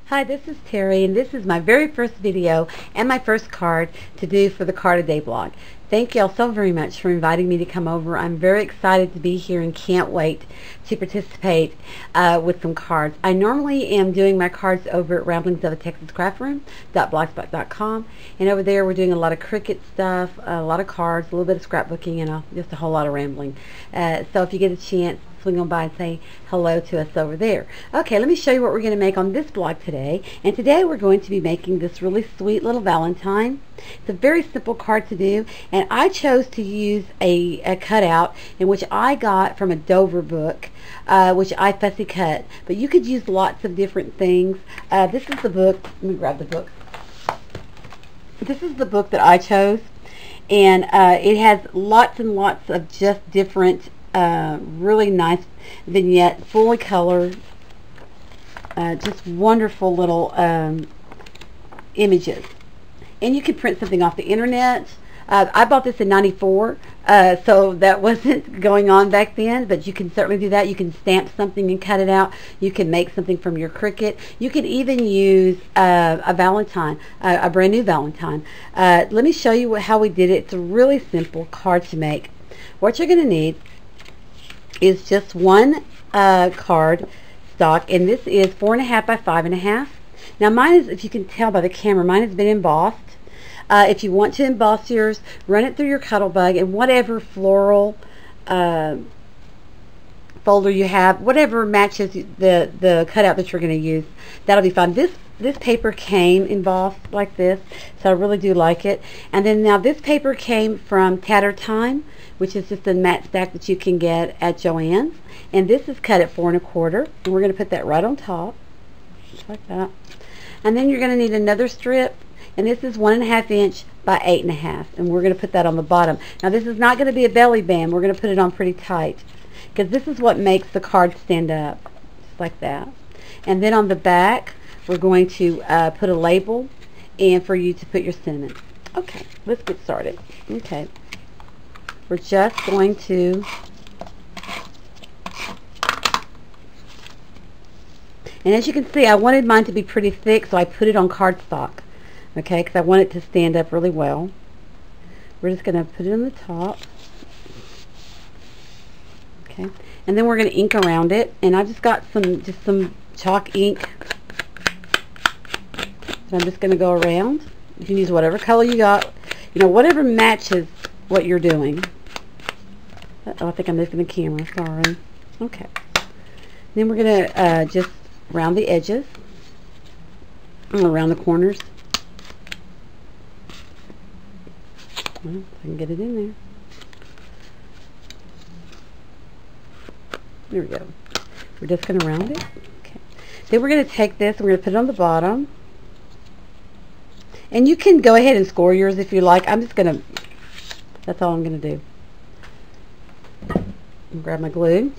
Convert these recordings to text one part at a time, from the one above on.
Hi, this is Terry, and this is my very first video and my first card to do for the Card a Day blog. Thank y'all so very much for inviting me to come over. I'm very excited to be here and can't wait to participate with some cards. I normally am doing my cards over at ramblingsofatexascraftroom.blogspot.com, and over there we're doing a lot of Cricut stuff, a lot of cards, a little bit of scrapbooking, and just a whole lot of rambling. So if you get a chance, swing on by and say hello to us over there. Okay, let me show you what we're going to make on this blog today. And today we're going to be making this really sweet little Valentine. It's a very simple card to do, and I chose to use a cutout in which I got from a Dover book, which I fussy cut. But you could use lots of different things. This is the book. Let me grab the book. This is the book that I chose, and it has lots and lots of just different really nice vignette, fully colored, just wonderful little images. And you can print something off the internet. I bought this in '94, so that wasn't going on back then, but you can certainly do that. You can stamp something and cut it out. You can make something from your Cricut. You can even use a Valentine, a brand new Valentine. Let me show you how we did it. It's a really simple card to make. What you're going to need is just one card stock, and this is 4.5 by 5.5. Now mine is, if you can tell by the camera, mine has been embossed. If you want to emboss yours, run it through your Cuttlebug, and whatever floral folder you have, whatever matches the cutout that you're going to use, that'll be fine. This paper came embossed like this, so I really do like it. And then now this paper came from Tatter Time, which is just a matte stack that you can get at Joann's. And this is cut at 4 1/4, and we're going to put that right on top, just like that. And then you're going to need another strip, and this is 1.5 inch by 8.5, and we're going to put that on the bottom. Now this is not going to be a belly band. We're going to put it on pretty tight, because this is what makes the card stand up, just like that. And then on the back, we're going to put a label and for you to put your cinnamon. Okay, let's get started. Okay, we're just going to and as you can see, I wanted mine to be pretty thick, so I put it on cardstock, okay, because I want it to stand up really well. We're just going to put it on the top, okay, and then we're going to ink around it. And I just got some chalk ink, so I'm just going to go around. You can use whatever color you got, you know, whatever matches what you're doing. Oh, I think I'm missing the camera, sorry. Okay, then we're going to just round the edges and around the corners. Well, I can get it in there. There we go. We're just going to round it. Okay. Then we're going to take this and we're going to put it on the bottom. And you can go ahead and score yours if you like. I'm just going to, that's all I'm going to do. And grab my glue.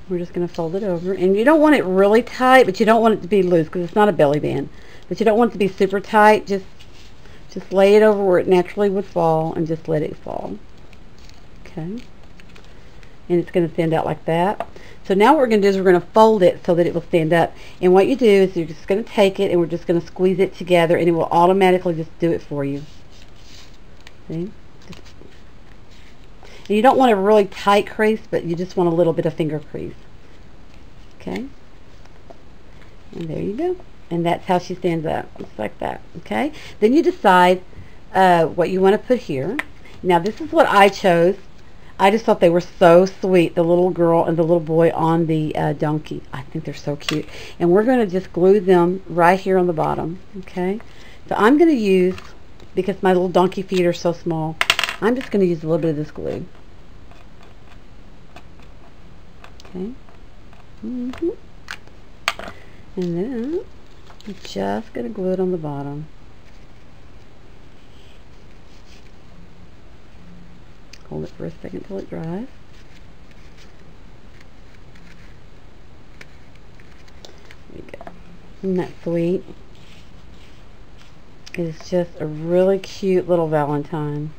We're just going to fold it over, and you don't want it really tight, but you don't want it to be loose because it's not a belly band. But you don't want it to be super tight. Just lay it over where it naturally would fall, and just let it fall. Okay, and it's going to stand out like that. So now what we're going to do is we're going to fold it so that it will stand up. And what you do is you're just going to take it, and we're just going to squeeze it together, and it will automatically just do it for you. See? And you don't want a really tight crease, but you just want a little bit of finger crease. Okay? And there you go. And that's how she stands up. Just like that. Okay? Then you decide what you want to put here. Now this is what I chose. I just thought they were so sweet, the little girl and the little boy on the donkey. I think they're so cute. And we're going to just glue them right here on the bottom. Okay? So I'm going to use, because my little donkey feet are so small, I'm just going to use a little bit of this glue. Okay. And then I'm just going to glue it on the bottom. Hold it for a second till it dries. There you go. Isn't that sweet? It's just a really cute little Valentine.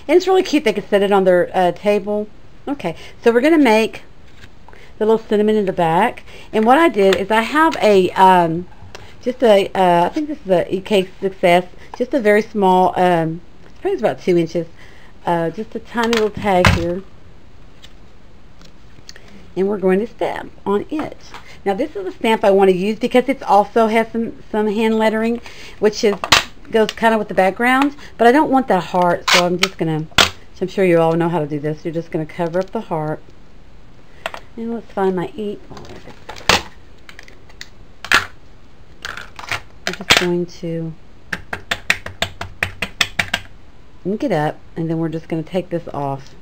And it's really cute. They could set it on their table. Okay, so we're going to make the little cinnamon in the back. And what I did is I have a, just a, I think this is a EK Success, just a very small, it's probably about 2 inches, just a tiny little tag here. And we're going to stamp on it. Now this is a stamp I want to use because it also has some hand lettering, which goes kind of with the background, but I don't want that heart, so I'm just going to, I'm sure you all know how to do this. You're just going to cover up the heart. And let's find my ink. I'm just going to ink it up, and then we're just going to take this off.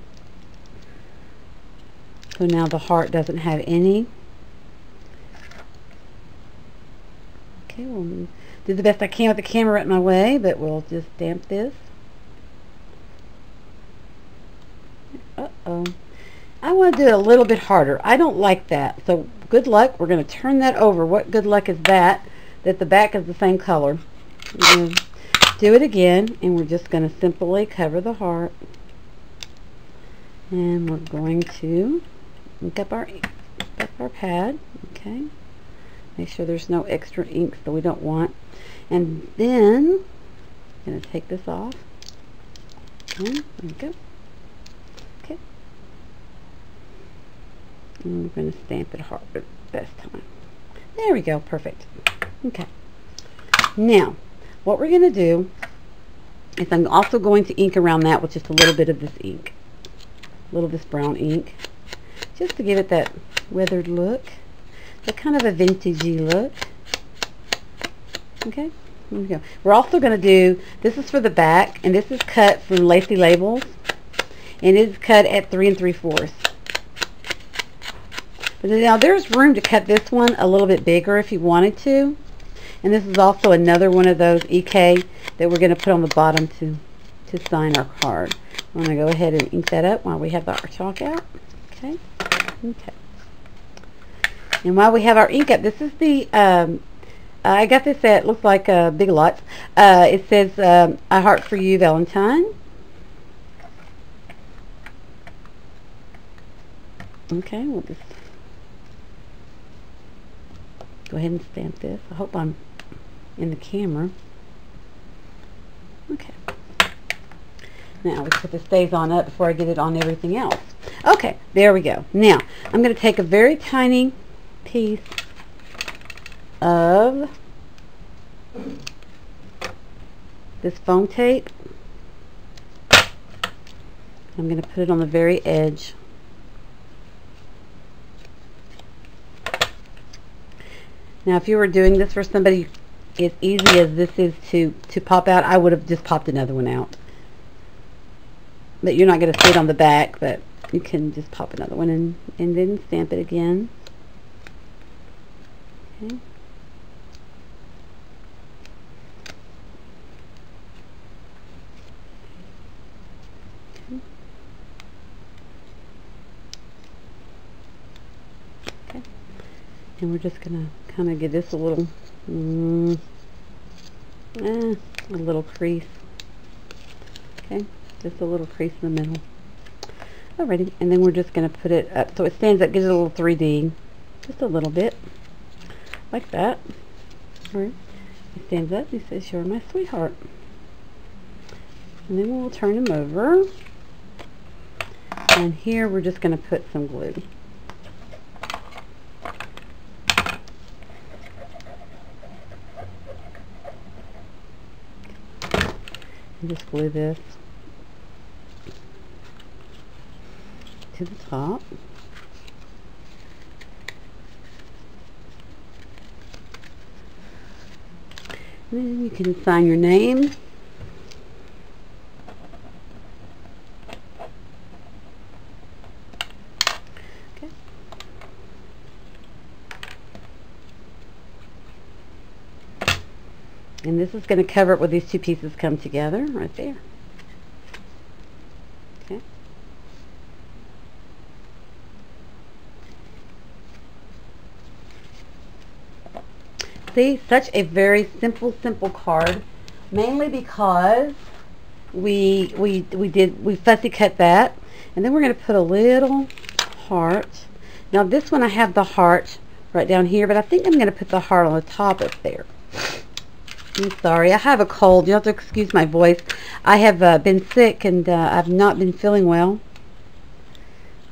So now the heart doesn't have any. Okay, we'll do the best I can with the camera in my way, but we'll just stamp this. Uh-oh. I want to do it a little bit harder. I don't like that. So good luck. We're going to turn that over. What good luck is that the back is the same color. We're going to do it again, and we're just going to simply cover the heart. And we're going to ink up our pad. Okay. Make sure there's no extra ink that we don't want. And then I'm going to take this off. Okay, there we go. Okay. And we're going to stamp it hard this time. There we go. Perfect. Okay. Now, what we're going to do is I'm also going to ink around that with just a little bit of this ink. A little of this brown ink. Just to give it that weathered look. That kind of a vintagey look. Okay, here we go. We're also going to do, this is for the back, and this is cut from Lacy Labels, and it's cut at 3 3/4. But now there's room to cut this one a little bit bigger if you wanted to. And this is also another one of those EK that we're going to put on the bottom to sign our card. I'm going to go ahead and ink that up while we have our chalk out. Okay, okay. And while we have our ink up, this is the, I got this at, looks like Big Lots. It says, "A Heart for You, Valentine." Okay, we'll just go ahead and stamp this. I hope I'm in the camera. Okay. Now, let's put the stays on up before I get it on everything else. Okay, there we go. Now, I'm going to take a very tiny piece of this foam tape. I'm going to put it on the very edge. Now, if you were doing this for somebody as easy as this is to pop out, I would have just popped another one out. But you're not going to see it on the back, but you can just pop another one in and then stamp it again. Okay. Okay. And we're just going to kind of give this a little, a little crease. Okay, just a little crease in the middle. Alrighty, and then we're just going to put it up so it stands up, gives it a little 3D, just a little bit, like that. Alright, it stands up, he says, "You're my sweetheart." And then we'll turn him over, and here we're just going to put some glue. And just glue this to the top. And then you can sign your name. Okay. And this is going to cover it where these two pieces come together, right there. Okay. See, such a very simple card, mainly because we fussy cut that, and then we're going to put a little heart. Now this one I have the heart right down here, but I think I'm going to put the heart on the top up there. I'm sorry, I have a cold. You have to excuse my voice. I have been sick, and I've not been feeling well.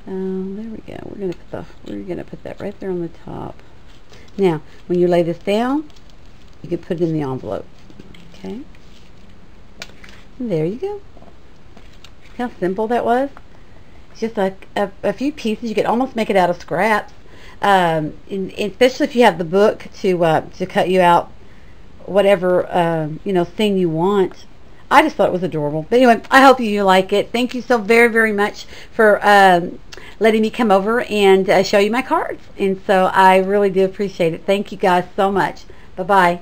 There we go. We're gonna put that right there on the top. Now, when you lay this down, you can put it in the envelope. Okay. And there you go. How simple that was. It's just like a few pieces. You could almost make it out of scraps. Especially if you have the book to cut you out whatever thing you want. I just thought it was adorable. But anyway, I hope you like it. Thank you so very, very much for letting me come over and show you my cards. And so I really do appreciate it. Thank you guys so much. Bye-bye.